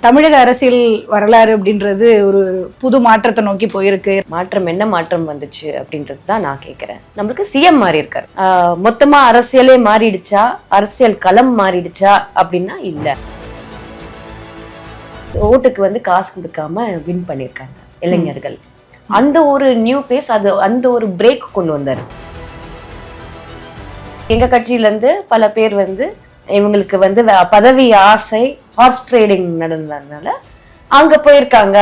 தமிழக அரசியல் வரலாறு அப்படின்றது ஒரு புது மாற்றத்தை நோக்கி போயிருக்கு. மாற்றம் என்ன மாற்றம் வந்துச்சு அப்படின்றது தான் நான் கேட்கிறேன். நம்மளுக்கு சிஎம் மாறி இருக்காரு. மொத்தமா அரசியலே மாறிடுச்சா, அரசியல் களம் மாறிடுச்சா அப்படின்னா இல்ல. ஓட்டுக்கு வந்து காசு கொடுக்காம வின் பண்ணிருக்காங்க இளைஞர்கள். அந்த ஒரு நியூ ஃபேஸ், அது அந்த ஒரு பிரேக் கொண்டு வந்தாரு. எங்க கட்சியில இருந்து பல பேர் வந்து இவங்களுக்கு வந்து பதவி ஆசை, ஹார்ஸ் ட்ரேடிங் நடந்ததுனால அங்க போயிருக்காங்க.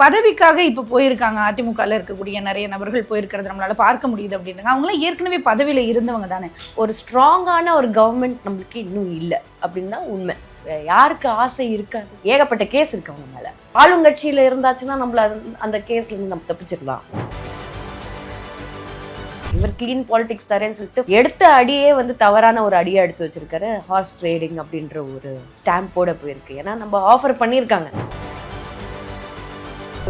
பதவிக்காக இப்ப போயிருக்காங்க. அதிமுகல இருக்கக்கூடிய நிறைய நபர்கள் போயிருக்கிறது நம்மளால பார்க்க முடியுது அப்படின்னாங்க. அவங்களாம் ஏற்கனவே பதவியில இருந்தவங்க தானே. ஒரு ஸ்ட்ராங்கான ஒரு கவர்மெண்ட் நம்மளுக்கு இன்னும் இல்லை அப்படின்னு தான் உண்மை. யாருக்கு ஆசை இருக்காது? ஏகப்பட்ட கேஸ் இருக்கு அவங்க மேல. ஆளுங்கட்சியில இருந்தாச்சுன்னா நம்மள அந்த கேஸ்ல இருந்து நம்ம தப்பிச்சிடலாம். இவர் கிளீன் பாலிடிக்ஸ் தரேன்னு சொல்லிட்டு எடுத்த அடியே வந்து தவறான ஒரு அடியை எடுத்து வச்சிருக்காரு. ஹார்ஸ் ட்ரேடிங் அப்படின்ற ஒரு ஸ்டாம்போட போயிருக்கு. ஏன்னா நம்ம ஆஃபர் பண்ணியிருக்காங்க.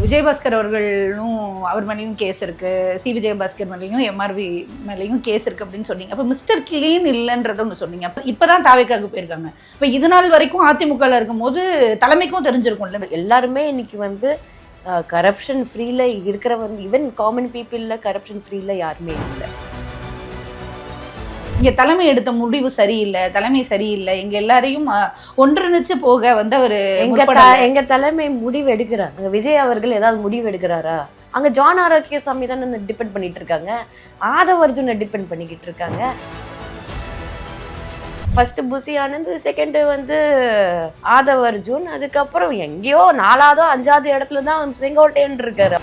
விஜயபாஸ்கர் அவர்களும் அவர் மேலேயும் கேஸ் இருக்கு, சி விஜயபாஸ்கர் மேலேயும் எம்ஆர்வி மேலேயும் கேஸ் இருக்கு அப்படின்னு சொன்னீங்க. அப்போ மிஸ்டர் கிளீன் இல்லைன்றத ஒன்று சொன்னீங்க. இப்பதான் தாவேக்காக போயிருக்காங்க. இப்போ இது நாள் வரைக்கும் அதிமுகல இருக்கும் போது தலைமைக்கும் தெரிஞ்சிருக்கும்ல. எல்லாருமே இன்னைக்கு வந்து கரப்ஷன் ஃப்ரீல இருக்கிற வந்து ஈவன் காமன் பீப்புள்ல கரப்ஷன் ஃப்ரீல யாருமே இல்லை. இங்க தலைமை எடுத்த முடிவு சரியில்லை, தலைமை சரியில்லை, எங்க எல்லாரையும் ஒன்றிணைச்சு போக வந்து அவரு எங்க தலைமை முடிவு எடுக்கிறாங்க. விஜய் அவர்கள் ஏதாவது முடிவு எடுக்கிறாரா? அங்க ஜான் ஆரோக்கியசாமி தானே டிபெண்ட் பண்ணிட்டு இருக்காங்க. ஆதவ் அர்ஜுனை டிபெண்ட் பண்ணிக்கிட்டு இருக்காங்க. ஃபர்ஸ்ட் புசி ஆனந்த், செகண்ட் வந்து ஆதவ் அர்ஜுன், அதுக்கப்புறம் எங்கேயோ 4ஆவதோ 5ஆவது இடத்துல தான் செங்கோட்டையன் இருக்காரு.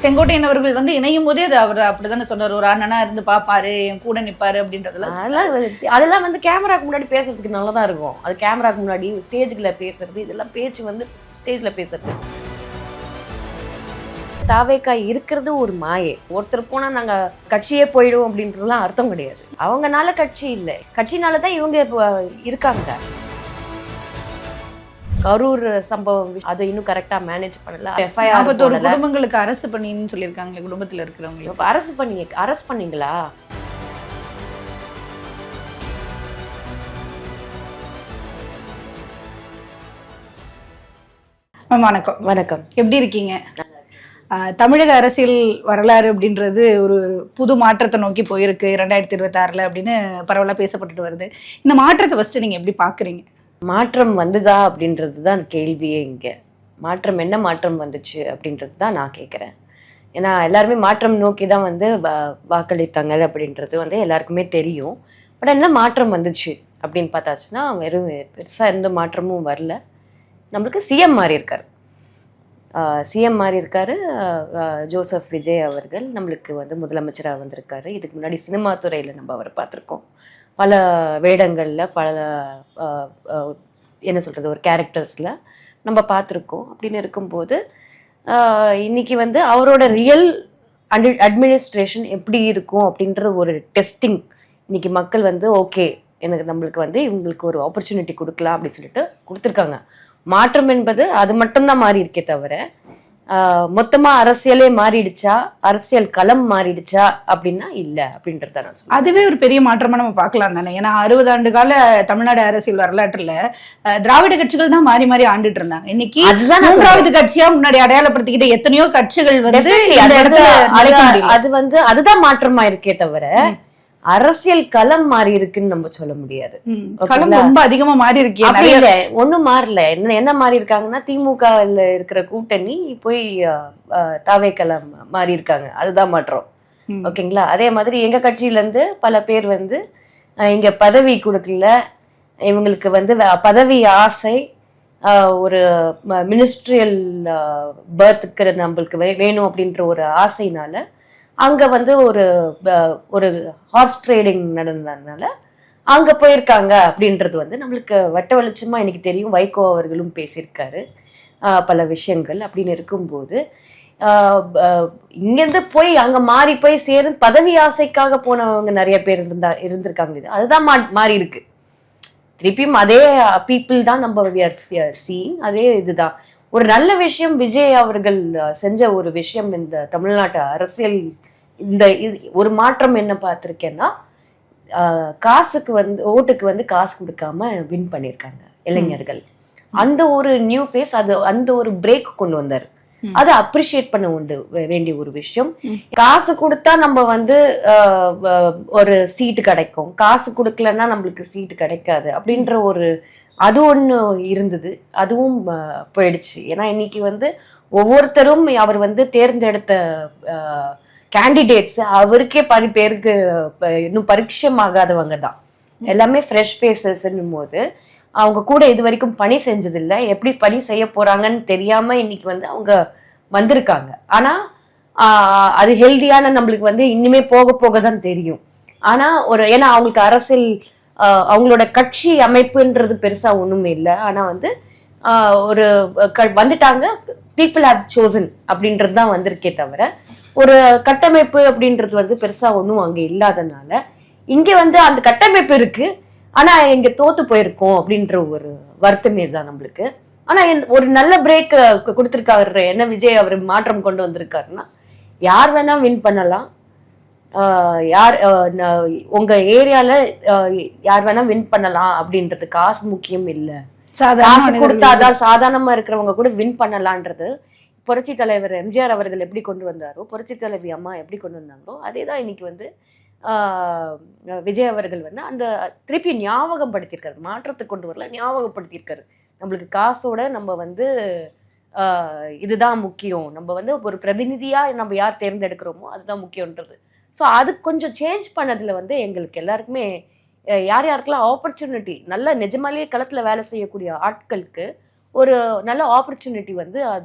செங்கோட்டையன் அவர்கள் வந்து இணையும் போதே அது அவர் அப்படித்தானே சொன்னார், ஒரு அண்ணனா இருந்து பாப்பாரு, என் கூட நிப்பாரு அப்படின்றதுலாம். அதெல்லாம் வந்து கேமராக்கு முன்னாடி பேசுறதுக்கு நல்லதான் இருக்கும். அது கேமராக்கு முன்னாடி ஸ்டேஜ்ல பேசுறது, இதெல்லாம் பேச்சு வந்து ஸ்டேஜ்ல பேசுறது. தாவேக்காய் இருக்கிறது ஒரு மாயை. ஒருத்தர் போனா நாங்க கட்சியே போயிடுவோம் அப்படின்றதுலாம் அர்த்தம் கிடையாது. அவங்கனால கட்சி இல்லை, கட்சினாலதான் இவங்க இருக்காங்க. கரூர் சம்பவம் அதை இன்னும் கரெக்டா மேனேஜ் பண்ணல. FIR குடும்பங்களுக்கு அரசு பண்ணின்னு சொல்லியிருக்காங்க. குடும்பத்துல இருக்கிறவங்களுக்கு அரசு பண்ணீங்களா? வணக்கம். வணக்கம். எப்படி இருக்கீங்க? தமிழக அரசியல் வரலாறு அப்படின்றது ஒரு புது மாற்றத்தை நோக்கி போயிருக்கு 2026 அப்படின்னு பரவலாக பேசப்பட்டுட்டு வருது. இந்த மாற்றத்தை ஃபர்ஸ்ட் நீங்க எப்படி பாக்குறீங்க? மாற்றம் வந்துதா அப்படின்றது தான் கேள்வியே. இங்க மாற்றம் என்ன மாற்றம் வந்துச்சு அப்படின்றது தான் நான் கேட்குறேன். ஏன்னா எல்லாருமே மாற்றம் நோக்கி தான் வந்து வாக்களித்தாங்க அப்படின்றது வந்து எல்லாருக்குமே தெரியும். பட் என்ன மாற்றம் வந்துச்சு அப்படின்னு பார்த்தாச்சுன்னா வெறும் பெருசாக எந்த மாற்றமும் வரல. நம்மளுக்கு சிஎம் மாறி இருக்காரு. சிஎம் மாறி இருக்காரு. ஜோசப் விஜய் அவர்கள் நம்மளுக்கு வந்து முதலமைச்சராக வந்திருக்காரு. இதுக்கு முன்னாடி சினிமா துறையில் நம்ம அவரை பார்த்துருக்கோம். பல வேடங்களில் பல என்ன சொல்கிறது, ஒரு கேரக்டர்ஸில் நம்ம பார்த்துருக்கோம். அப்படின்னு இருக்கும்போது இன்னைக்கு வந்து அவரோட ரியல் அட்மினிஸ்ட்ரேஷன் எப்படி இருக்கும் அப்படின்ற ஒரு டெஸ்டிங் இன்னைக்கு மக்கள் வந்து ஓகே, எனக்கு நம்மளுக்கு வந்து இவங்களுக்கு ஒரு ஆப்பர்ச்சுனிட்டி கொடுக்கலாம் அப்படின்னு சொல்லிட்டு கொடுத்துருக்காங்க. மாற்றம் என்பது அது மட்டும்தான் மாறி இருக்கே தவிர மொத்தமா அரசியலே மாறிடுச்சா, அரசியல் களம் மாறிடுச்சா அப்படின்னா இல்ல அப்படின்றத நான் சொல்றேன். அதுவே ஒரு பெரிய மாற்றமா நம்ம பார்க்கலாம் தானே. ஏன்னா 60 ஆண்டு கால தமிழ்நாடு அரசியல் வரலாற்றுல திராவிட கட்சிகள் தான் மாறி மாறி ஆண்டுட்டு இருந்தாங்க. இன்னைக்கு 3வது கட்சியா முன்னாடி அடையாளப்படுத்திக்கிட்ட எத்தனையோ கட்சிகள் வந்து இந்த இடத்துல அது வந்து அதுதான் மாற்றமா இருக்கே தவிர அரசியல் களம் மாறி இருக்குன்னு நம்ம சொல்ல முடியாது. களம் ரொம்ப அதிகமா மாறி இருக்கு. ஒண்ணும் மாறல. என்ன மாறி இருக்காங்கன்னா திமுகல இருக்கிற கூட்டணி போய் தாவேக்களம் மாறி இருக்காங்க. அதுதான் மாற்றம். ஓகேங்களா? அதே மாதிரி எங்க கட்சியில இருந்து பல பேர் வந்து இங்க பதவி கொடுக்கல, இவங்களுக்கு வந்து பதவி ஆசை, ஒரு மினிஸ்ட்ரியல் பர்த்துக்கு நம்மளுக்கு வேணும் அப்படின்ற ஒரு ஆசைனால அங்க வந்து ஒரு ஹார்ஸ் ட்ரேடிங் நடந்ததுனால அங்க போயிருக்காங்க அப்படின்றது வந்து நம்மளுக்கு வட்ட வெளிச்சமா இன்னைக்கு தெரியும். வைகோ அவர்களும் பேசியிருக்காரு பல விஷயங்கள். அப்படின்னு இருக்கும்போது இங்கிருந்து போய் அங்க மாறி போய் சேரும் பதவி ஆசைக்காக போனவங்க நிறைய பேர் இருந்திருக்காங்க. அதுதான் மாறி இருக்கு. திருப்பியும் அதே பீப்புள் தான் நம்ம சீயிங். அதே இதுதான் ஒரு நல்ல விஷயம். விஜய் அவர்கள் செஞ்ச ஒரு விஷயம் இந்த தமிழ்நாட்டு அரசியல், இந்த ஒரு மாற்றம் என்ன பார்த்திருக்கேன்னா காசுக்கு வந்து ஓட்டுக்கு வந்து காசு கொடுக்காம வின் பண்ணியிருக்காங்க இளைஞர்கள். அந்த ஒரு நியூ ஃபேஸ், அது அந்த ஒரு பிரேக் கொண்டு வந்தாரு. அதை அப்ரிஷியேட் பண்ண வேண்டிய ஒரு விஷயம். காசு கொடுத்தா நம்ம வந்து ஒரு சீட்டு கிடைக்கும், காசு கொடுக்கலன்னா நம்மளுக்கு சீட்டு கிடைக்காது அப்படின்ற ஒரு அது ஒண்ணு இருந்தது. அதுவும் போயிடுச்சு. ஏன்னா இன்னைக்கு வந்து ஒவ்வொருத்தரும் அவர் வந்து தேர்ந்தெடுத்த கேண்டிடேட்ஸ் அவருக்கே பாதி பேருக்கு இன்னும் பரிட்சம் ஆகாதவங்க தான். எல்லாமே ஃப்ரெஷ் ஃபேஸஸ்ன்னும் போது அவங்க கூட இது வரைக்கும் பணி செஞ்சதில்லை, எப்படி பணி செய்ய போறாங்கன்னு தெரியாம இன்னைக்கு வந்து அவங்க வந்திருக்காங்க. ஆனா அது ஹெல்தியான நம்மளுக்கு வந்து இனிமே போக போக தான் தெரியும். ஆனா ஏன்னா அவங்களுக்கு அரசியல் அவங்களோட கட்சி அமைப்புன்றது பெருசா ஒண்ணுமே இல்லை. ஆனா வந்து ஒரு வந்துட்டாங்க, பீப்புள் ஹேவ் சோசன் அப்படின்றது தான் வந்திருக்கே தவிர ஒரு கட்டமைப்பு அப்படின்றது வந்து பெருசா ஒன்றும் அங்க இல்லாதனால இங்க வந்து அந்த கட்டமைப்பு இருக்கு, ஆனா இங்க தோத்து போயிருக்கோம் அப்படின்ற ஒரு வருத்தமே தான் நம்மளுக்கு. ஆனா ஒரு நல்ல பிரேக் கொடுத்திருக்காரு. என்ன விஜய் அவர் மாற்றம் கொண்டு வந்திருக்காருன்னா, யார் வேணா வின் பண்ணலாம், யார் உங்க ஏரியால யார் வேணா வின் பண்ணலாம் அப்படின்றது, காசு முக்கியம் இல்லை, காசு கொடுத்தாதான் சாதாரணமா இருக்கிறவங்க கூட வின் பண்ணலான்றது புரட்சி தலைவர் எம்ஜிஆர் அவர்கள் எப்படி கொண்டு வந்தாரோ, புரட்சி தலைவி அம்மா எப்படி கொண்டு வந்தாங்களோ, அதேதான் இன்னைக்கு வந்து விஜய் அவர்கள் வந்து அந்த திருப்பி ஞாபகம் படுத்தியிருக்காரு. மாற்றத்தை கொண்டு வரல, ஞாபகப்படுத்தியிருக்காரு. நம்மளுக்கு காசோட நம்ம வந்து இதுதான் முக்கியம், நம்ம வந்து ஒரு பிரதிநிதியா நம்ம யார் தேர்ந்தெடுக்கிறோமோ அதுதான் முக்கியன்றது. ஸோ அது கொஞ்சம் சேஞ்ச் பண்ணதுல வந்து எங்களுக்கு எல்லாருக்குமே யார் யாருக்கெல்லாம் ஆப்பர்ச்சுனிட்டி, நல்ல நிஜமாலேயே களத்துல வேலை செய்யக்கூடிய ஆட்களுக்கு ஒரு நல்ல ஆப்பர்ச்சுனிட்டி வந்து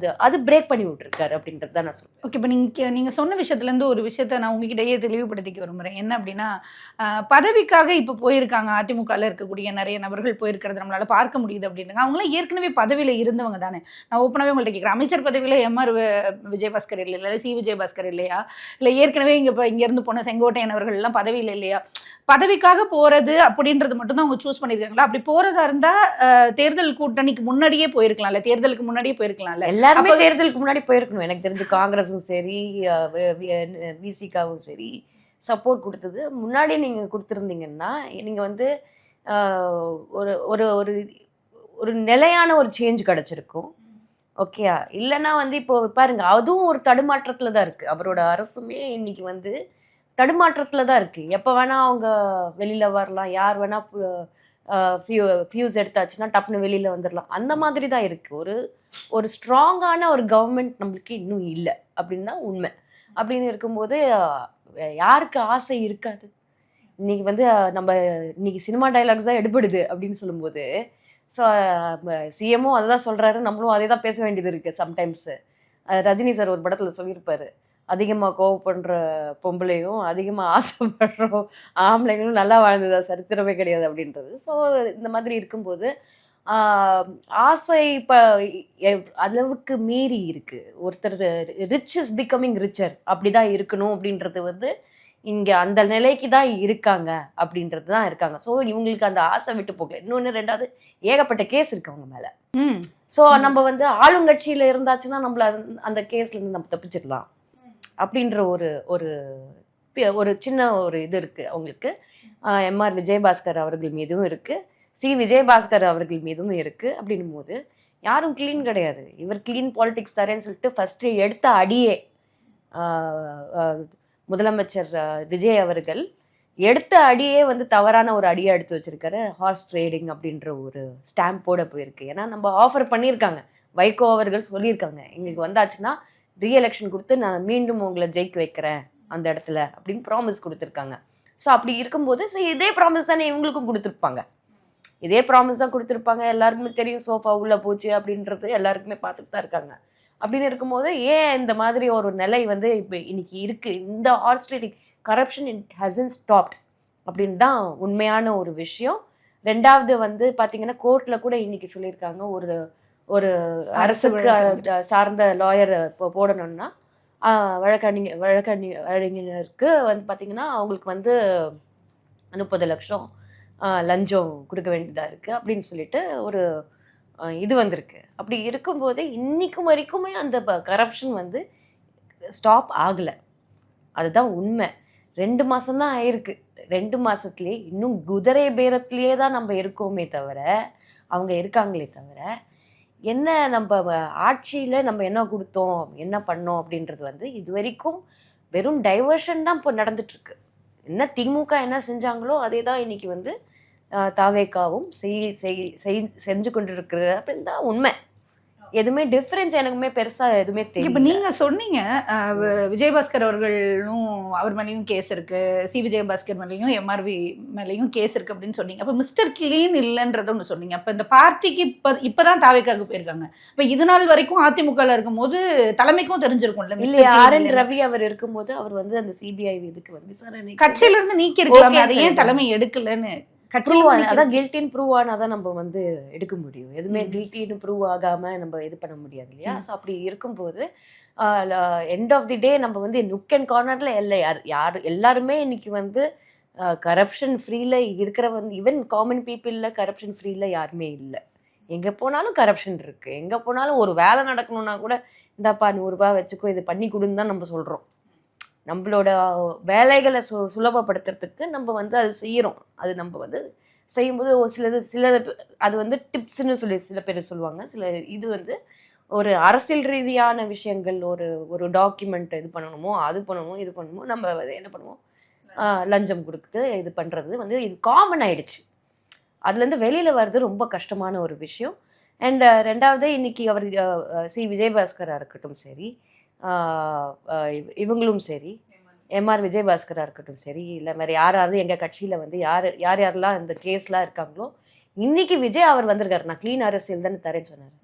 அது பிரேக் பண்ணி விட்டுருக்காரு அப்படின்றது தான் நான் சொல்றேன். ஓகே, இப்போ நீங்கள் சொன்ன விஷயத்துலேருந்து ஒரு விஷயத்த நான் உங்ககிட்டயே தெளிவுபடுத்திக்க விரும்புகிறேன். என்ன அப்படின்னா, பதவிக்காக இப்போ போயிருக்காங்க அதிமுகவில் இருக்கக்கூடிய நிறைய நபர்கள் போயிருக்கிறது நம்மளால பார்க்க முடியுது அப்படின்னுங்க. அவங்களாம் ஏற்கனவே பதவியில் இருந்தவங்க தானே. நான் ஓப்பனாகவே உங்கள்கிட்ட கேட்குறேன், அமைச்சர் பதவியில் எம்ஆர் விஜயபாஸ்கர் இல்லையா, சி விஜயபாஸ்கர் இல்லையா, இல்லை ஏற்கனவே இங்கேருந்து போன செங்கோட்டையன் அவர்கள் எல்லாம் பதவியில் இல்லையா? பதவிக்காக போறது அப்படின்றது மட்டும்தான் அவங்க சூஸ் பண்ணிருக்காங்களா? அப்படி போறதா இருந்தா தேர்தல் கூட்டணிக்கு முன்னாடியே போயிருக்கலாம்ல, தேர்தலுக்கு முன்னாடியே போயிருக்கலாம்ல. எல்லாருமே தேர்தலுக்கு முன்னாடி போயிருக்கணும். எனக்கு தெரிஞ்சு காங்கிரஸும் சரி, விசிகாவும் சரி சப்போர்ட் கொடுத்தது முன்னாடியே நீங்க கொடுத்துருந்தீங்கன்னா நீங்க வந்து ஒரு ஒரு ஒரு ஒரு நிலையான ஒரு சேஞ்ச் கிடைச்சிருக்கும். ஓகேயா? இல்லைன்னா வந்து இப்போ பாருங்க, அதுவும் ஒரு தடுமாற்றத்துல தான் இருக்கு. அவரோட அரசுமே இன்னைக்கு வந்து தடுமாற்றத்துல தான் இருக்கு. எப்ப வேணா அவங்க வெளியில வரலாம், யார் வேணா ஃபியூஸ் எடுத்தாச்சுன்னா டப்புன்னு வெளியில வந்துடலாம், அந்த மாதிரி தான் இருக்கு. ஒரு ஸ்ட்ராங்கான ஒரு கவர்மெண்ட் நம்மளுக்கு இன்னும் இல்லை அப்படின்னு தான் உண்மை. அப்படின்னு இருக்கும்போது யாருக்கு ஆசை இருக்காது? இன்னைக்கு வந்து நம்ம இன்னைக்கு சினிமா டைலாக்ஸ் தான் எடுபடுது அப்படின்னு சொல்லும்போது, ஸோ சிஎம்மும் அதை தான் சொல்றாரு, நம்மளும் அதே தான் பேச வேண்டியது இருக்கு. சம்டைம்ஸ் ரஜினி சார் ஒரு படத்துல சொல்லியிருப்பாரு, அதிகமாக கோவப்படுற பொம்பளையும் அதிகமாக ஆசைப்படுறோம் ஆம்பளைங்களும் நல்லா வாழ்ந்ததா சரித்திரமே கிடையாது அப்படின்றது. ஸோ இந்த மாதிரி இருக்கும்போது ஆசை இப்போ அளவுக்கு மீறி இருக்கு. ஒருத்தர் ரிச் இஸ் பிகமிங் ரிச்சர், அப்படிதான் இருக்கணும் அப்படின்றது வந்து இங்க அந்த நிலைக்கு தான் இருக்காங்க அப்படின்றது தான் இருக்காங்க. ஸோ இவங்களுக்கு அந்த ஆசை விட்டு போகல. இன்னொன்று, ரெண்டாவது, ஏகப்பட்ட கேஸ் இருக்கு அவங்க மேல. ஸோ நம்ம வந்து ஆளுங்கட்சியில இருந்தாச்சுன்னா நம்மள அந்த கேஸ்ல இருந்து நம்ம தப்பிச்சிடலாம் அப்படின்ற ஒரு சின்ன ஒரு இது இருக்கு அவங்களுக்கு. எம்ஆர் விஜயபாஸ்கர் அவர்கள் மீதும் இருக்கு, சி விஜயபாஸ்கர் அவர்கள் மீதும் இருக்கு. அப்படின்னும் போது யாரும் கிளீன் கிடையாது. இவர் கிளீன் பாலிடிக்ஸ் தரேன்னு சொல்லிட்டு ஃபர்ஸ்ட் எடுத்த அடியே முதலமைச்சர் விஜய் அவர்கள் எடுத்த அடியே வந்து தவறான ஒரு அடியை எடுத்து வச்சிருக்காரு. ஹார்ஸ் ட்ரேடிங் அப்படின்ற ஒரு ஸ்டாம்போட போயிருக்கு. ஏன்னா நம்ம ஆஃபர் பண்ணியிருக்காங்க, வைகோ அவர்கள் சொல்லியிருக்காங்க, எங்களுக்கு வந்தாச்சுன்னா ரீஎலெக்ஷன் கொடுத்து நான் மீண்டும் உங்களை ஜெயிக்க வைக்கிறேன் அந்த இடத்துல அப்படின்னு ப்ராமிஸ் கொடுத்துருக்காங்க. ஸோ அப்படி இருக்கும்போது ஸோ இதே ப்ராமிஸ் தானே இவங்களுக்கும் கொடுத்துருப்பாங்க, இதே ப்ராமிஸ் தான் கொடுத்துருப்பாங்க. எல்லாருக்குமே தெரியும் சோஃபா உள்ள போச்சு அப்படின்றது எல்லாருக்குமே பார்த்துட்டு தான் இருக்காங்க. அப்படின்னு இருக்கும்போது ஏன் இந்த மாதிரி ஒரு நிலை வந்து இப்போ இன்னைக்கு இருக்கு? இந்த horse trading corruption it hasn't stopped அப்படின்னு தான் உண்மையான ஒரு விஷயம். ரெண்டாவது வந்து பார்த்தீங்கன்னா கோர்ட்ல கூட இன்னைக்கு சொல்லியிருக்காங்க, ஒரு அரசுக்கு சார்ந்த லாயர் போடணும்னா வழக்கறிஞருக்கு வந்து பார்த்தீங்கன்னா அவங்களுக்கு வந்து 30 லட்சம் லஞ்சம் கொடுக்க வேண்டியதாக இருக்குது அப்படின்னு சொல்லிட்டு ஒரு இது வந்திருக்கு. அப்படி இருக்கும்போதே இன்னைக்கும் வரைக்குமே அந்த கரப்ஷன் வந்து ஸ்டாப் ஆகலை, அதுதான் உண்மை. 2 மாசம் தான் ஆயிருக்கு. 2 மாசத்துலயே இன்னும் குதிரை பேரத்திலேயே தான் நம்ம இருக்கோமே தவிர, அவங்க இருக்காங்களே தவிர, என்ன நம்ம ஆட்சியில நம்ம என்ன கொடுத்தோம், என்ன பண்ணோம் அப்படின்றது வந்து இது வரைக்கும் வெறும் டைவர்ஷன் தான் இப்போ நடந்துட்டு இருக்கு. என்ன திமுக என்ன செஞ்சாங்களோ அதே தான் இன்னைக்கு வந்து தாவேகாவும் செஞ்சு கொண்டு இருக்கிறது அப்படின்னு தான் உண்மை. எதுவுமே டிஃபரன்ஸ் எனக்குமே பெருசா எதுவுமே இப்ப தெரியல. நீங்க சொன்னீங்க விஜயபாஸ்கர் அவர்களும் அவர் மேலேயும் கேஸ் இருக்கு, சி விஜயபாஸ்கர் மேலேயும் எம்ஆர்வி மேலேயும் கேஸ் இருக்கு அப்படின்னு சொன்னீங்க. அப்ப மிஸ்டர் கிளீன் இல்லைன்றத ஒண்ணு சொன்னீங்க. அப்ப இந்த பார்ட்டிக்கு இப்பதான் தாவேக்காக்கு போயிருக்காங்க. இப்ப இது நாள் வரைக்கும் அதிமுகல இருக்கும் போது தலைமைக்கும் தெரிஞ்சிருக்கும்ல இல்லையா, RN ரவி அவர் இருக்கும்போது அவர் வந்து அந்த சிபிஐ இதுக்கு வந்து விசாரணை கட்சியில இருந்து நீக்கி இருக்கலாமே, அதை ஏன் தலைமை எடுக்கலன்னு அதான் கில்ட்டின்னு ப்ரூவ் ஆனாதான் நம்ம வந்து எடுக்க முடியும். எதுவுமே கில்ட்டின்னு ப்ரூவ் ஆகாம நம்ம இது பண்ண முடியாது இல்லையா. ஸோ அப்படி இருக்கும்போது எண்ட் ஆஃப் தி டே நம்ம வந்து நுக் அண்ட் கார்னர்ல யார் எல்லாருமே இன்னைக்கு வந்து கரப்ஷன் ஃப்ரீல இருக்கிற வந்து ஈவன் காமன் பீப்புள்ல கரப்ஷன் ஃப்ரீல யாருமே இல்லை. எங்க போனாலும் கரப்ஷன் இருக்கு. எங்க போனாலும் ஒரு வேலை நடக்கணும்னா கூட இந்தாப்பா 100 ரூபாய் வச்சுக்கோ இது பண்ணி கொடுன்னு தான் நம்ம சொல்றோம். நம்மளோட வேலைகளை சுலபப்படுத்துறதுக்கு நம்ம வந்து அது செய்யறோம். அது நம்ம வந்து செய்யும்போது சில அது வந்து டிப்ஸ்ன்னு சொல்லி சில பேர் சொல்லுவாங்க. சில இது வந்து ஒரு அரசியல் ரீதியான விஷயங்கள், ஒரு டாக்குமெண்ட் இது பண்ணணுமோ அது பண்ணணுமோ இது பண்ணணுமோ நம்ம என்ன பண்ணுவோம், லஞ்சம் கொடுத்து இது பண்றது வந்து இது காமன் ஆயிடுச்சு. அதுலேருந்து வெளியில வர்றது ரொம்ப கஷ்டமான ஒரு விஷயம். அண்ட் ரெண்டாவது இன்னைக்கு அவர் சி விஜயபாஸ்கரா இருக்கட்டும் சரி, இவங்களும் சரி, எம்ஆர் விஜயபாஸ்கரா இருக்கட்டும் சரி, இல்லை வேறு யாராவது எங்கள் கட்சியில் வந்து யாரெல்லாம் இந்த கேஸ்லாம் இருக்காங்களோ, இன்னைக்கு விஜய் அவர் வந்திருக்காரு. நான் க்ளீன் அரசியல் தானே தரேன்னு சொன்னார்.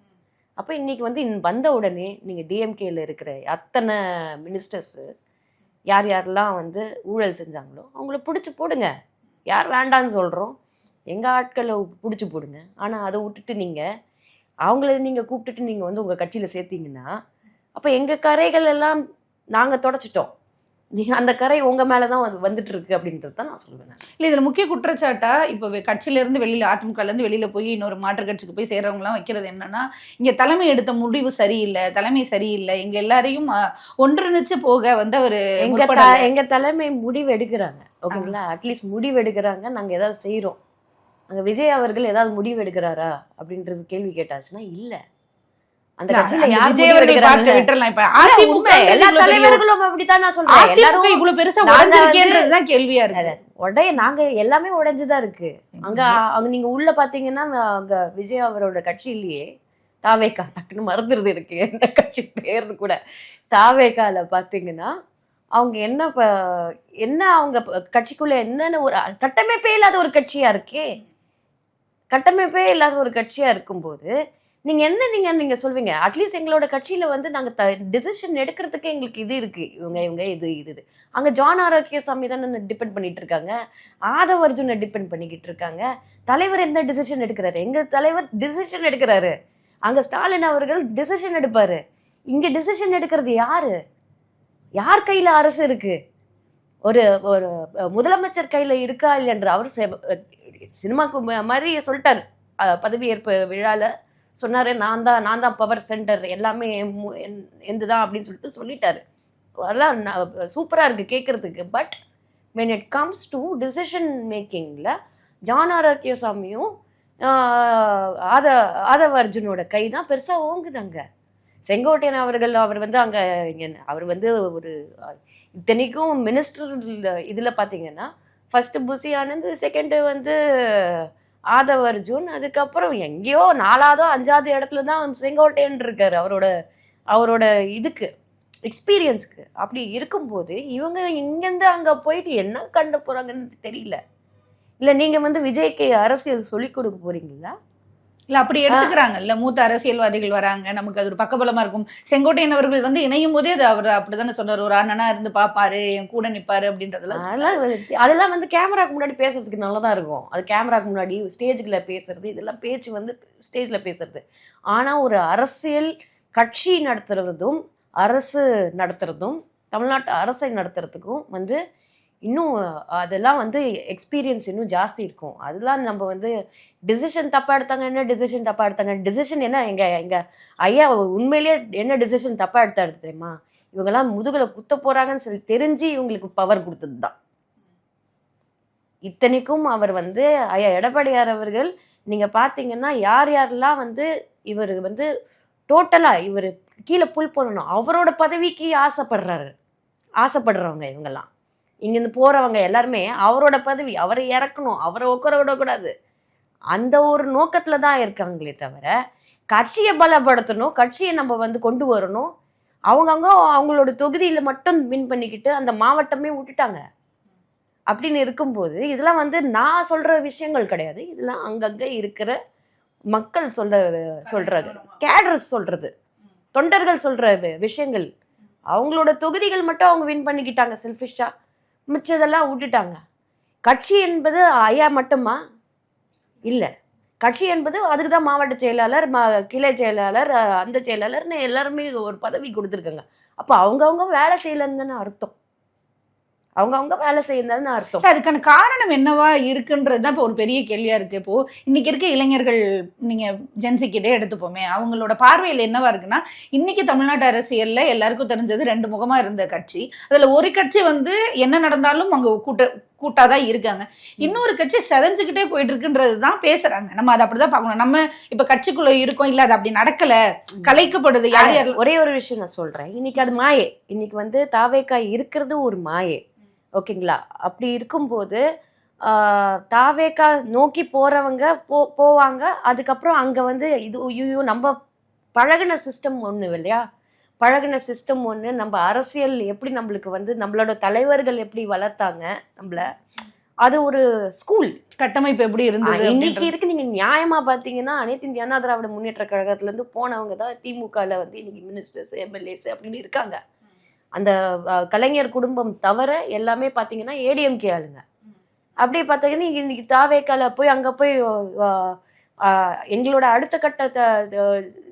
அப்போ இன்னைக்கு வந்து வந்த உடனே நீங்கள் டிஎம்கேல இருக்கிற அத்தனை மினிஸ்டர்ஸு யாரெல்லாம் வந்து ஊழல் செஞ்சாங்களோ அவங்கள பிடிச்சி போடுங்க. யார் வேண்டான்னு சொல்கிறோம், எங்கள் ஆட்களை பிடிச்சி போடுங்க. ஆனால் அதை விட்டுட்டு நீங்கள் அவங்கள நீங்கள் கூப்பிட்டுட்டு நீங்கள் வந்து உங்கள் கட்சியில் சேர்த்தீங்கன்னா அப்போ எங்கள் கரைகள் எல்லாம் நாங்கள் தொடச்சிட்டோம், நீங்கள் அந்த கரை உங்கள் மேலே தான் வந்துட்டு இருக்கு அப்படின்றது தான் நான் சொல்லுவேன். இல்லை இதில் முக்கிய குற்றச்சாட்டா இப்போ கட்சியிலேருந்து வெளியில் அதிமுகலேருந்து வெளியில் போய் இன்னொரு மாற்று கட்சிக்கு போய் சேர்றவங்களாம் வைக்கிறது என்னன்னா, இங்கே தலைமை எடுத்த முடிவு சரியில்லை, தலைமை சரியில்லை, எங்கள் எல்லாரையும் ஒன்றிணைச்சு போக வந்து அவர் எங்கள் தலைமை முடிவு எடுக்கிறாங்க. ஓகேங்களா, அட்லீஸ்ட் முடிவு எடுக்கிறாங்க, நாங்கள் ஏதாவது செய்கிறோம். அங்கே விஜய் அவர்கள் ஏதாவது முடிவு எடுக்கிறாரா அப்படின்றது கேள்வி கேட்டாச்சுன்னா இல்லை. அந்த கட்சியில யார் விட்டுறலாம். இப்ப அதிமுக எல்லா தலைவர்களும் அப்படித்தான் நான் சொல்றேன். எல்லாரும் இவ்வளவு பெருசா உடைஞ்சிருக்கேன்றதுதான் கேள்வியா இருக்கு. நாங்க எல்லாமே உடைஞ்சுதான் இருக்கு. அங்க நீங்க உள்ள பாத்தீங்கன்னா அங்க விஜய் அவரோட கட்சியிலேயே தாவேகா, டக்குன்னு மறந்துருது எனக்கு எந்த கட்சி பேர்னு கூட, தாவேகால பாத்தீங்கன்னா அவங்க என்ன அவங்க கட்சிக்குள்ள என்னென்ன ஒரு கட்டமைப்பே இல்லாத ஒரு கட்சியா இருக்கே. கட்டமைப்பே இல்லாத ஒரு கட்சியா இருக்கும்போது நீங்க சொல்வீங்க, அட்லீஸ்ட் எங்களோட கட்சியில வந்து நாங்க டிசிஷன் எடுக்கிறதுக்கு எங்களுக்கு இது இருக்கு, இவங்க இது அங்க ஜான் ஆரோக்கியசாமி தானே டிபெண்ட் பண்ணிட்டு இருக்காங்க, ஆதவ அர்ஜுனை டிபெண்ட் பண்ணிக்கிட்டு இருக்காங்க. தலைவர் எந்த டிசிஷன் எடுக்கிறாரு? எங்க தலைவர் டிசிஷன் எடுக்கிறாரு. அங்க ஸ்டாலின் அவர்கள் டிசிஷன் எடுப்பாரு. இங்க டிசிஷன் எடுக்கிறது யார் கையில அரசு இருக்கு? ஒரு முதலமைச்சர் கையில இருக்கா இல்லைன்ற அவர் சினிமாக்கு மாதிரி சொல்லிட்டாரு. பதவியேற்பு விழால சொன்னாரு, நான் தான் பவர் சென்டர், எல்லாமே எந்துதான் அப்படின்னு சொல்லிட்டாரு. அதெல்லாம் சூப்பரா இருக்கு கேட்கறதுக்கு. But when it comes to decision மேக்கிங்ல ஜான் ஆரோக்கியசாமியும் ஆதவ அர்ஜுனோட கை தான் பெருசா ஓங்குதாங்க. செங்கோட்டையன் அவர் வந்து அங்க அவர் வந்து ஒரு இத்தனைக்கும் மினிஸ்டர் இதுல பாத்தீங்கன்னா ஃபர்ஸ்ட் புசி ஆனந்த், செகண்ட் வந்து ஆதவ அர்ஜுன், அதுக்கப்புறம் எங்கேயோ 4வது 5வது இடத்துல தான் செங்கோட்டையன் இருக்காரு அவரோட இதுக்கு எக்ஸ்பீரியன்ஸ்க்கு. அப்படி இருக்கும்போது இவங்க இங்கேருந்து அங்க போயிட்டு என்ன கண்டு போறாங்கன்னு தெரியல. இல்ல நீங்க வந்து விஜய்க்கு அரசியல் சொல்லி கொடுக்க போறீங்களா? இல்ல அப்படி எடுத்துக்கிறாங்கல்ல, மூத்த அரசியல்வாதிகள் வராங்க, நமக்கு அது ஒரு பக்கபலமா இருக்கும். செங்கோட்டையன் அவர்கள் வந்து இணையும் போதே அது அவர் அப்படித்தானே சொன்னார், ஒரு அண்ணனா இருந்து பாப்பாரு, என் கூட நிப்பாரு அப்படின்றதுலாம். அதெல்லாம் வந்து கேமராக்கு முன்னாடி பேசுறதுக்கு நல்லதா இருக்கும். அது கேமராக்கு முன்னாடி ஸ்டேஜ்ல பேசுறது, இதெல்லாம் பேச்சு வந்து ஸ்டேஜ்ல பேசுறது. ஆனா ஒரு அரசியல் கட்சி நடத்துறதும் அரசு நடத்துறதும் தமிழ்நாட்டு அரசை நடத்துறதுக்கும் வந்து இன்னும் அதெல்லாம் வந்து எக்ஸ்பீரியன்ஸ் இன்னும் ஜாஸ்தி இருக்கும். அதெல்லாம் நம்ம வந்து டிசிஷன் தப்பா எடுத்தாங்க, என்ன டிசிஷன் தப்பா எடுத்தாங்க, டிசிஷன் என்ன எங்க ஐயா உண்மையிலேயே என்ன டிசிஷன் தப்பா எடுத்தாரு தெரியுமா? இவங்கெல்லாம் முதுகுல குத்த போறாங்கன்னு சொல்லி தெரிஞ்சு இவங்களுக்கு பவர் கொடுத்தது தான். இத்தனைக்கும் அவர் வந்து ஐயா எடப்பாடியார் அவர்கள் நீங்க பாத்தீங்கன்னா யார் யாரெல்லாம் வந்து இவர் வந்து டோட்டலா இவர் கீழே புல் பண்ணணும் அவரோட பதவிக்கு ஆசைப்படுறவங்க இவங்கெல்லாம் இங்கிருந்து போறவங்க எல்லாருமே அவரோட பதவி அவரை இறக்கணும் அவரை உட்கார விடக்கூடாது அந்த ஒரு நோக்கத்துல தான் இருக்காங்களே தவிர கட்சியை பலப்படுத்தணும் கட்சியை நம்ம வந்து கொண்டு வரணும் அவங்கவுங்க அவங்களோட தொகுதியில மட்டும் வின் பண்ணிக்கிட்டு அந்த மாவட்டமே விட்டுட்டாங்க அப்படின்னு இருக்கும்போது இதெல்லாம் வந்து நான் சொல்ற விஷயங்கள் கிடையாது இதெல்லாம் அங்கங்க இருக்கிற மக்கள் சொல்றது கேடர்ஸ் சொல்றது தொண்டர்கள் சொல்ற விஷயங்கள் அவங்களோட தொகுதிகள் மட்டும் அவங்க வின் பண்ணிக்கிட்டாங்க செல்ஃபிஷா மிச்சதெல்லாம் விட்டுட்டாங்க கட்சி என்பது ஐயா மட்டுமா இல்ல கட்சி என்பது அதுக்கு தான் மாவட்ட செயலாளர் கிளை செயலாளர் அந்த செயலாளர்னு எல்லாருமே ஒரு பதவி கொடுத்துருக்காங்க அப்ப அவங்கவுங்க வேலை செய்யலன்னு தானே அர்த்தம் அவங்கவுங்க வேலை செய்யணும்னு அர்த்தம் அதுக்கான காரணம் என்னவா இருக்குன்றது தான் இப்போ ஒரு பெரிய கேள்வியா இருக்கு இப்போ இன்னைக்கு இருக்க இளைஞர்கள் நீங்க ஜென்சிக்கிட்டே எடுத்துப்போமே அவங்களோட பார்வையில் என்னவா இருக்குன்னா இன்னைக்கு தமிழ்நாட்டு அரசியல்ல எல்லாருக்கும் தெரிஞ்சது 2 முகமா இருந்த கட்சி அதுல ஒரு கட்சி வந்து என்ன நடந்தாலும் அங்க கூட்டாதான் இருக்காங்க இன்னொரு கட்சி செதஞ்சுக்கிட்டே போயிட்டு இருக்குன்றது தான் பேசுறாங்க நம்ம அதை அப்படிதான் பார்க்கணும் நம்ம இப்ப கட்சிக்குள்ள இருக்கோம் இல்ல அது அப்படி நடக்கல கலைக்கப்படுது யார் யார் ஒரே ஒரு விஷயம் நான் சொல்றேன் இன்னைக்கு அது மாயே இன்னைக்கு வந்து தாவேக்கா இருக்கிறது ஒரு மாயே ஓகேங்களா அப்படி இருக்கும்போது தாவேக்கா நோக்கி போறவங்க போவாங்க அதுக்கப்புறம் அங்க வந்து இது ஐயோ நம்ம பழகின சிஸ்டம் ஒண்ணு இல்லையா பழகின சிஸ்டம் ஒண்ணு நம்ம அரசியல் எப்படி நம்மளுக்கு வந்து நம்மளோட தலைவர்கள் எப்படி வளர்த்தாங்க நம்மள அது ஒரு ஸ்கூல் கட்டமைப்பு எப்படி இருந்தது இன்னைக்கு இருக்கு நீங்க நியாயமா பாத்தீங்கன்னா அனைத்து இந்திய அண்ணா திராவிட முன்னேற்ற கழகத்துல இருந்து போனவங்க தான் திமுகல வந்து இன்னைக்கு மினிஸ்டர்ஸ் எம்எல்ஏஸ் அப்படின்னு இருக்காங்க அந்த கலைஞர் குடும்பம் தவிர எல்லாமே பாத்தீங்கன்னா ஏடிஎம்கே ஆளுங்க அப்படியே பார்த்தீங்கன்னா இன்னைக்கு தாவேக்கால போய் அங்க போய் எங்களோட அடுத்த கட்ட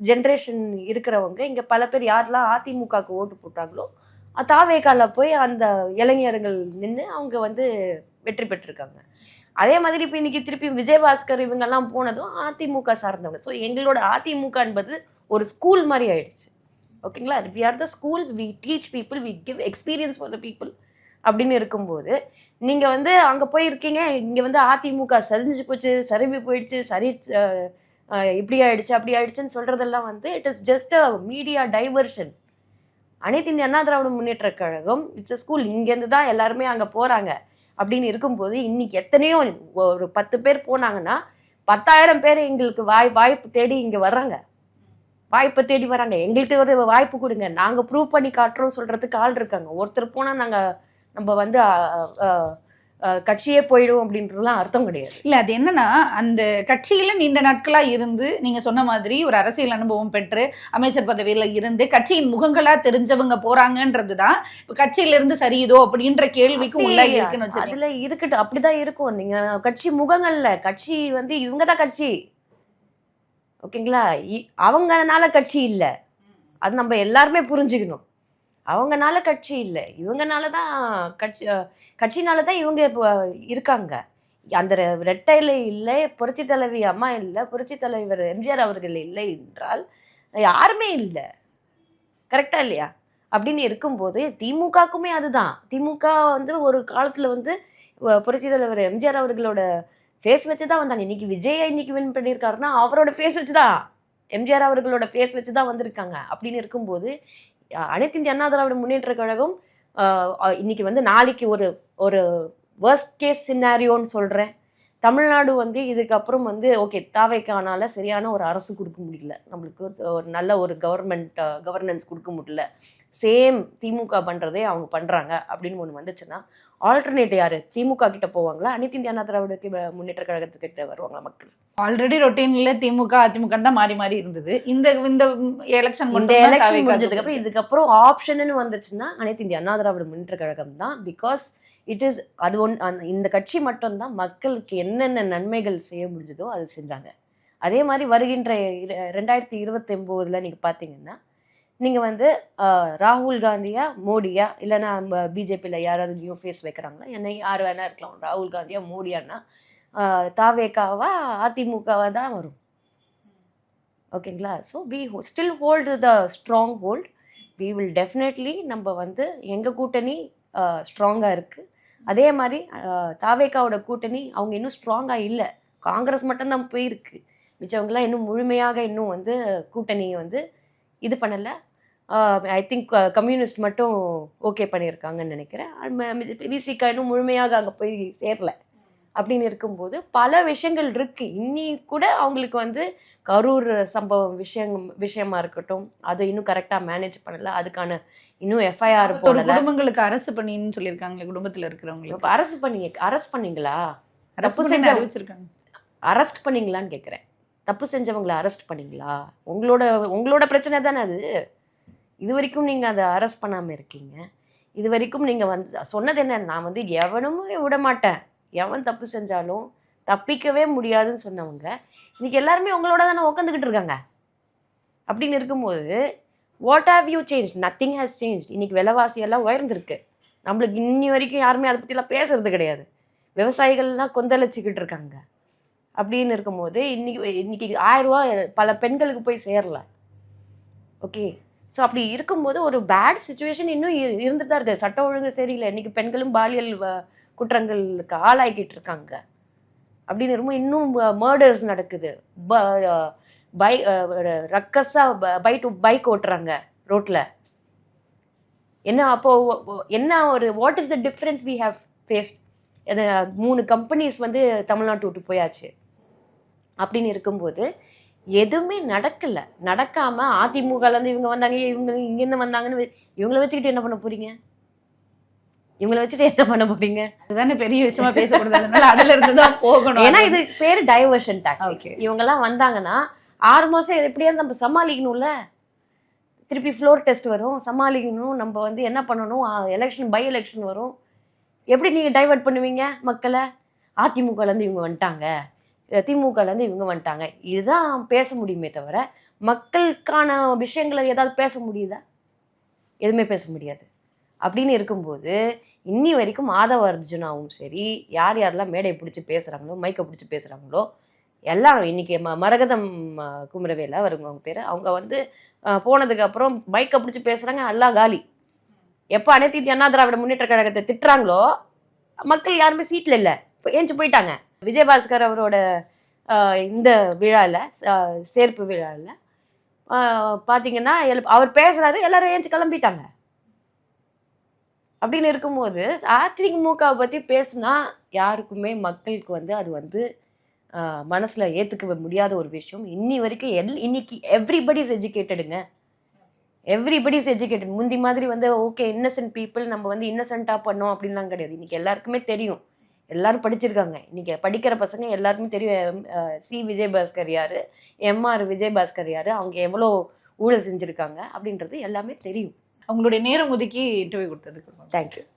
ஜென்ரேஷன் இருக்கிறவங்க இங்க பல பேர் யாரெல்லாம் அதிமுகவுக்கு ஓட்டு போட்டாங்களோ தாவேக்கால போய் அந்த இளைஞர்கள் நின்று அவங்க வந்து வெற்றி பெற்றிருக்காங்க அதே மாதிரி இப்போ இன்னைக்கு திருப்பி விஜயபாஸ்கர் இவங்கெல்லாம் போனதும் அதிமுக சார்ந்தவங்க ஸோ எங்களோட அதிமுக என்பது ஒரு ஸ்கூல் மாதிரி ஆயிடுச்சு ஓகேங்களா we are the school we teach people we give experience for the people அப்படின்னு இருக்கும்போது நீங்க வந்து அங்க போயிருக்கீங்க இங்க வந்து அதிமுக சரிஞ்சு போச்சு சரிவு போயிடுச்சு சரி இப்படி ஆயிடுச்சு அப்படி ஆயிடுச்சுன்னு சொல்றதெல்லாம் வந்து it is just a media diversion அனைத்து இந்திய Anna Dravida Munnetra Kazhagam it's a school இங்கேருந்து தான் எல்லாருமே அங்க போறாங்க அப்படின்னு இருக்கும்போது இன்னைக்கு எத்தனையோ ஒரு 10 பேர் போனாங்கன்னா 10,000 பேர் எங்களுக்கு வாய்ப்பு தேடி இங்க வர்றாங்க வாய்ப்பை தேடி வராங்க எங்களுக்கு ஒரு வாய்ப்பு கொடுங்க நாங்க ப்ரூவ் பண்ணி காட்டுறோம் சொல்றதுக்கு ஆள் இருக்காங்க ஒருத்தர் போனா நம்ம வந்து கட்சியே போயிடும் அப்படின்றதுலாம் அர்த்தம் கிடையாது இல்ல அது என்னன்னா அந்த கட்சியில நீண்ட நாட்களா இருந்து நீங்க சொன்ன மாதிரி ஒரு அரசியல் அனுபவம் பெற்று அமைச்சர் பதவியில இருந்து கட்சியின் முகங்களா தெரிஞ்சவங்க போறாங்கன்றதுதான் இப்ப கட்சியில இருந்து சரியுதோ அப்படின்ற கேள்விக்கு உள்ள இருக்குன்னு வச்சு அதுல இருக்கட்டும் அப்படிதான் இருக்கும் நீங்க கட்சி முகங்கள்ல கட்சி வந்து இவங்கதான் கட்சி ஓகேங்களா அவங்கனால கட்சி இல்லை அது நம்ம எல்லாருமே புரிஞ்சுக்கணும் அவங்கனால கட்சி இல்லை இவங்கனாலதான் கட்சினாலதான் இவங்க இப்போ இருக்காங்க அந்த ரெட்டையில இல்லை புரட்சி தலைவி அம்மா இல்லை புரட்சி தலைவர் எம்ஜிஆர் அவர்கள் இல்லை என்றால் யாருமே இல்லை கரெக்டா இல்லையா அப்படின்னு இருக்கும்போது திமுகக்குமே அதுதான் திமுக வந்து ஒரு காலத்துல வந்து புரட்சி தலைவர் எம்ஜிஆர் அவர்களோட ஃபேஸ் வச்சுதான் வந்தாங்க இன்னைக்கு விஜய் இன்னைக்கு வின் பண்ணியிருக்காருன்னா அவரோட ஃபேஸ் வச்சுதான் எம்ஜிஆர் அவர்களோட ஃபேஸ் வச்சுதான் வந்திருக்காங்க அப்படின்னு இருக்கும்போது அனைத்து இந்திய அண்ணா திராவிட முன்னேற்ற கழகம் இன்னைக்கு வந்து நாளைக்கு ஒரு வர்ஸ்ட் கேஸ் சினாரியோன்னு சொல்றேன் தமிழ்நாடு வந்து இதுக்கப்புறம் வந்து ஓகே தாவேக்கானால சரியான ஒரு அரசு கொடுக்க முடியல நம்மளுக்கு ஒரு நல்ல ஒரு கவர்னன்ஸ் கொடுக்க முடியல சேம் திமுக பண்றதே அவங்க பண்றாங்க அப்படின்னு ஒன்று வந்துச்சுன்னா ஆல்டர்னேட் யாரு திமுக கிட்ட போவாங்களா அனைத்து இந்திய அண்ணா திராவிட முன்னேற்ற கழகத்துக்கிட்ட வருவாங்களா மக்கள் ஆல்ரெடி ரொட்டீன்ல திமுக அதிமுக தான் மாறி மாறி இருந்தது இந்த எலெக்ஷன் முடிஞ்சதுக்கு அப்புறம் இதுக்கப்புறம் ஆப்ஷன் வந்துச்சுன்னா அனைத்து இந்திய அண்ணா திராவிட முன்னேற்ற கழகம் தான் பிகாஸ் இட் இஸ் அது இந்த கட்சி மட்டும்தான் மக்களுக்கு என்னென்ன நன்மைகள் செய்ய முடிஞ்சதோ அது செஞ்சாங்க அதே மாதிரி வருகின்ற 2029 நீங்க பாத்தீங்கன்னா நீங்க வந்து ராகுல் காந்தியா மோடியா இல்லைன்னா பிஜேபியில யாராவது நியூ ஃபேஸ் வைக்கிறாங்களா என்ன யார் வேணா இருக்கலாம் ராகுல் காந்தியா மோடியானா தாவேக்காவா அதிமுகவா தான் வரும் ஓகேங்களா so we still hold the strong hold we will definitely நம்ம வந்து எங்க கூட்டணி ஸ்ட்ராங்கா இருக்கு அதே மாதிரி தாவேக்காவோட கூட்டணி அவங்க இன்னும் ஸ்ட்ராங்கா இல்லை. காங்கிரஸ் மட்டும்தான் போயிருக்கு. மிச்சவங்கலாம் இன்னும் முழுமையாக இன்னும் வந்து கூட்டணியை வந்து இது பண்ணலை. ஐ திங்க் கம்யூனிஸ்ட் மட்டும் ஓகே பண்ணியிருக்காங்கன்னு நினைக்கிறேன். விசிகா இன்னும் முழுமையாக அங்கே போய் சேரல. அப்படின்னு இருக்கும்போது பல விஷயங்கள் இருக்கு. இன்னி கூட அவங்களுக்கு வந்து கரூர் சம்பவம் விஷயமா இருக்கட்டும், அதை இன்னும் கரெக்டா மேனேஜ் பண்ணல. அதுக்கான இன்னும் எஃப்ஐஆர் போடல. குடும்பங்களுக்கு அரசு பண்ணின்னு சொல்லியிருக்காங்களே, குடும்பத்துல இருக்கிறவங்களுக்கு அரெஸ்ட் பண்ணீங்களா? தப்பு செஞ்சு அறிவிச்சிருக்காங்க. அரெஸ்ட் பண்ணீங்களான்னு கேட்குறேன். தப்பு செஞ்சவங்களை அரெஸ்ட் பண்ணீங்களா? உங்களோட பிரச்சனை தானே அது. இது வரைக்கும் நீங்கள் அதை அரெஸ்ட் பண்ணாமல் இருக்கீங்க. இது வரைக்கும் நீங்கள் வந்து சொன்னது என்ன, நான் வந்து எவனும் விட மாட்டேன், எவன் தப்பு செஞ்சாலும் தப்பிக்கவே முடியாதுன்னு சொன்னவங்க இன்னைக்கு எல்லாருமே உங்களோட தானே உட்காந்துக்கிட்டு இருக்காங்க. அப்படின்னு இருக்கும்போது what have you change? Nothing has change. இன்னைக்கு விலைவாசியெல்லாம் உயர்ந்திருக்கு. நம்மளுக்கு இன்னி வரைக்கும் யாருமே அதை பற்றிலாம் பேசுறது கிடையாது. விவசாயிகள்லாம் கொந்தளிச்சுக்கிட்டு இருக்காங்க. அப்படின்னு இருக்கும்போது இன்னைக்கு 1000 ரூபா பல பெண்களுக்கு போய் சேரல. ஓகே, ஸோ அப்படி இருக்கும்போது ஒரு பேட் சுச்சுவேஷன் இன்னும் இருந்துட்டு தான் இருக்குது. சட்டம் ஒழுங்கு சரியில்லை. இன்னைக்கு பெண்களும் பாலியல் குற்றங்களுக்கு ஆளாக்கிட்டு இருக்காங்க. அப்படின்னு இருக்கும்போது இன்னும் மர்டர்ஸ் நடக்குது. ரக்கஸா பைக் ஓட்டுறாங்க ரோட்ல. என்ன அப்போ என்ன ஒரு what is the difference we have faced? 3 companies வந்து தமிழ்நாட்டு விட்டு போயாச்சு. அப்படின்னு இருக்கும்போது எதுவுமே நடக்காம அதிமுகலேருந்து இவங்க வந்தாங்க, இவங்க இங்கேருந்து வந்தாங்கன்னு இவங்களை வச்சுக்கிட்டு என்ன பண்ண போறீங்க? அதுதானே பெரிய விஷயமா பேசக்கூடாது. அதுல இருந்துதான் போகணும். ஏன்னா இது பேரு டைவர்ஷன் டாக்டிக்ஸ். இவங்க எல்லாம் வந்தாங்கன்னா 6 மாசம் எப்படியாவது நம்ம சமாளிக்கணும்ல. திருப்பி ஃப்ளோர் டெஸ்ட் வரும், சமாளிக்கணும். நம்ம வந்து என்ன பண்ணணும், பை எலெக்ஷன் வரும். எப்படி நீங்க டைவர்ட் பண்ணுவீங்க மக்களை? அதிமுகலேருந்து இவங்க வந்துட்டாங்க, திமுகலேருந்து இவங்க வந்துட்டாங்க, இதுதான் பேச முடியுமே தவிர மக்களுக்கான விஷயங்களை ஏதாவது பேச முடியுதா? எதுவுமே பேச முடியாது. அப்படின்னு இருக்கும்போது இன்னி வரைக்கும் ஆதவ அர்ஜுனாவும் சரி, யார் யாரெல்லாம் மேடையை பிடிச்சி பேசுகிறாங்களோ, மைக்கை பிடிச்சி பேசுகிறாங்களோ எல்லாரும் இன்னைக்கு மரகதம் குமரவேல வருங்க அவங்க பேர், அவங்க வந்து போனதுக்கு அப்புறம் மைக்கை பிடிச்சி பேசுகிறாங்க, எல்லாம் காலி. எப்போ அனைத்து இந்திய அண்ணா திராவிட முன்னேற்ற கழகத்தை திட்டுறாங்களோ மக்கள் யாருமே சீட்டில் இல்லை, இப்போ ஏஞ்சி போயிட்டாங்க. விஜயபாஸ்கர் அவரோட இந்த விழாவில், சேர்ப்பு விழாவில் பார்த்தீங்கன்னா அவர் பேசுகிறாரு, எல்லாரும் ஏஞ்சி கிளம்பிட்டாங்க. அப்படின்னு இருக்கும்போது அதிமுகவை பற்றி பேசுனா யாருக்குமே மக்களுக்கு வந்து அது வந்து மனசில் ஏற்றுக்க முடியாத ஒரு விஷயம். இன்னி வரைக்கும் இன்னைக்கு எவ்ரிபடி இஸ் எஜுகேட்டடுங்க. Everybody is educated. முந்தி மாதிரி வந்து ஓகே இன்னசென்ட் பீப்புள் நம்ம வந்து இன்னசென்ட்டாக பண்ணோம் அப்படின்லாம் கிடையாது. இன்னைக்கு எல்லாருக்குமே தெரியும், எல்லாரும் படிச்சிருக்காங்க. இன்னைக்கு படிக்கிற பசங்க எல்லாருக்குமே தெரியும் சி விஜயபாஸ்கர் யாரு, எம்ஆர் விஜயபாஸ்கர் யாரு, அவங்க எவ்வளோ ஊழல் செஞ்சுருக்காங்க அப்படின்றது எல்லாமே தெரியும். அவங்களுடைய நேரம் ஒதுக்கி இன்டர்வியூ கொடுத்ததுக்கு தேங்க்யூ.